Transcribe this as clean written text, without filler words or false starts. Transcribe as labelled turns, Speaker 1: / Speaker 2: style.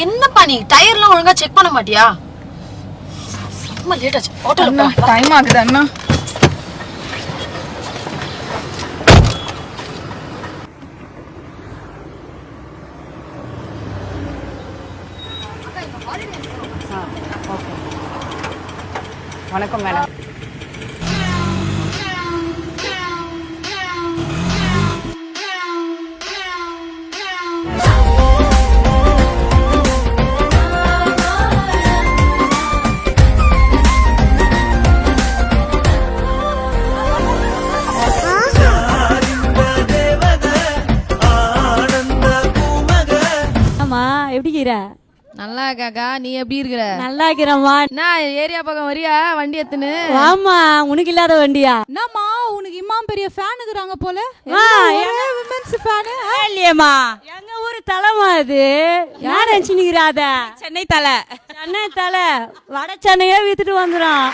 Speaker 1: என்னப்பா நீ டயர்லாம் ஒழுங்கா செக் பண்ண மாட்டியா? ரொம்ப லேட் ஆச்சு. ஆட்டோல
Speaker 2: டைம் ஆகுது அண்ணா. வணக்கம் மேடம்.
Speaker 3: எப்படிங்கிற?
Speaker 4: நல்லா இருக்காக்கா, நீ எப்படி இருக்கிற?
Speaker 3: நல்லா இருக்கிறம்மா.
Speaker 4: நான் ஏரியா பக்கம் வரியா வண்டி எத்துன்னு?
Speaker 3: ஆமா, உனக்கு இல்லாத வண்டியா?
Speaker 5: என்னம்மா உனக்கு இம்மாம் பெரிய ஃபேன் இருக்குறாங்க போல. விமென்ஸ் ஃபேன்
Speaker 3: இல்லையேம்மா, எங்க ஊரு தலைமா அது. யார் நினைச்சுக்கிறா? அத
Speaker 5: சென்னை தலை.
Speaker 3: சென்னை தலை வட சென்னையே வித்துட்டு வந்துடும்.